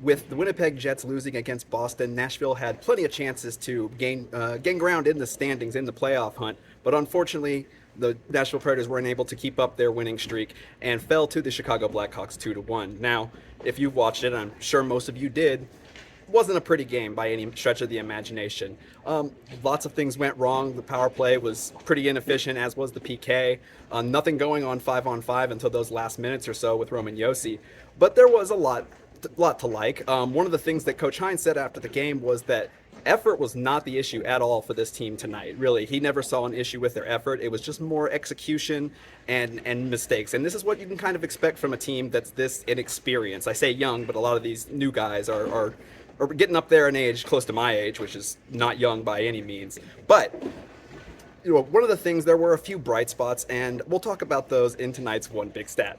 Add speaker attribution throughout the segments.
Speaker 1: with the Winnipeg Jets losing against Boston, Nashville had plenty of chances to gain ground in the standings in the playoff hunt, but unfortunately, the Nashville Predators weren't able to keep up their winning streak and fell to the Chicago Blackhawks 2-1. Now, if you've watched it, I'm sure most of you did, wasn't a pretty game by any stretch of the imagination. Lots of things went wrong. The power play was pretty inefficient, as was the PK. Nothing going on 5-on-5 until those last minutes or so with Roman Josi. But there was a lot to like. One of the things that Coach Hines said after the game was that effort was not the issue at all for this team tonight. Really, he never saw an issue with their effort. It was just more execution and mistakes. And this is what you can kind of expect from a team that's this inexperienced. I say young, but a lot of these new guys are getting up there in age, close to my age, which is not young by any means. But one of the things, there were a few bright spots, and we'll talk about those in tonight's One Big Stat.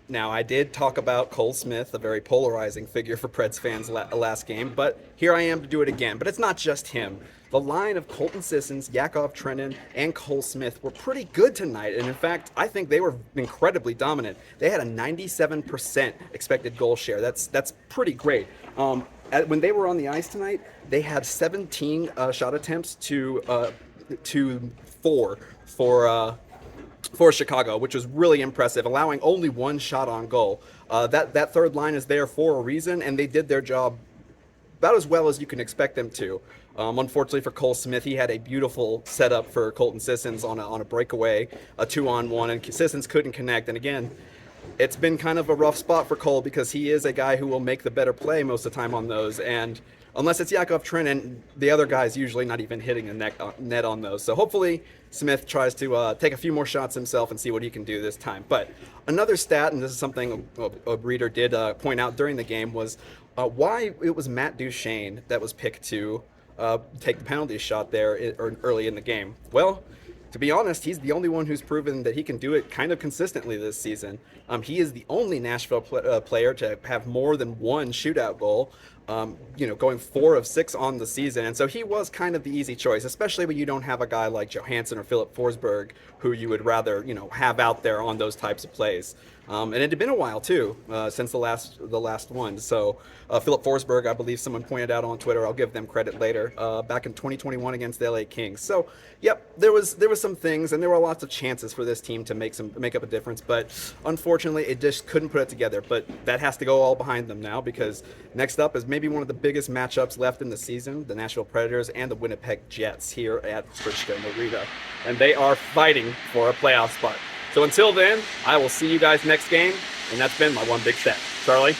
Speaker 1: Now, I did talk about Cole Smith, a very polarizing figure for Preds fans last game, but here I am to do it again. But it's not just him. The line of Colton Sissons, Yakov Trenin, and Cole Smith were pretty good tonight. And in fact, I think they were incredibly dominant. They had a 97% expected goal share. That's pretty great. When they were on the ice tonight, they had 17 shot attempts to 4 for Chicago, which was really impressive, allowing only one shot on goal. That third line is there for a reason, and they did their job about as well as you can expect them to. Unfortunately for Cole Smith, he had a beautiful setup for Colton Sissons on a breakaway, a 2-on-1, and Sissons couldn't connect. And again, it's been kind of a rough spot for Cole because he is a guy who will make the better play most of the time on those. And unless it's Yakov Trenin, the other guy's usually not even hitting the net on those. So hopefully Smith tries to take a few more shots himself and see what he can do this time. But another stat, and this is something a reader did point out during the game, was why it was Matt Duchene that was picked to take the penalty shot there early in the game. Well, to be honest, he's the only one who's proven that he can do it kind of consistently this season. He is the only Nashville player to have more than one shootout goal, going 4 of 6 on the season. And so he was kind of the easy choice, especially when you don't have a guy like Johansson or Philip Forsberg, who you would rather, have out there on those types of plays. And it had been a while too, since the last one. So Philip Forsberg, I believe someone pointed out on Twitter, I'll give them credit later, back in 2021 against the LA Kings. So yep, there was some things, and there were lots of chances for this team to make up a difference, but unfortunately it just couldn't put it together. But that has to go all behind them now, because next up is maybe one of the biggest matchups left in the season, the Nashville Predators and the Winnipeg Jets here at Frischka Narita, and they are fighting for a playoff spot. So until then, I will see you guys next game, and that's been my One Big Step. Charlie?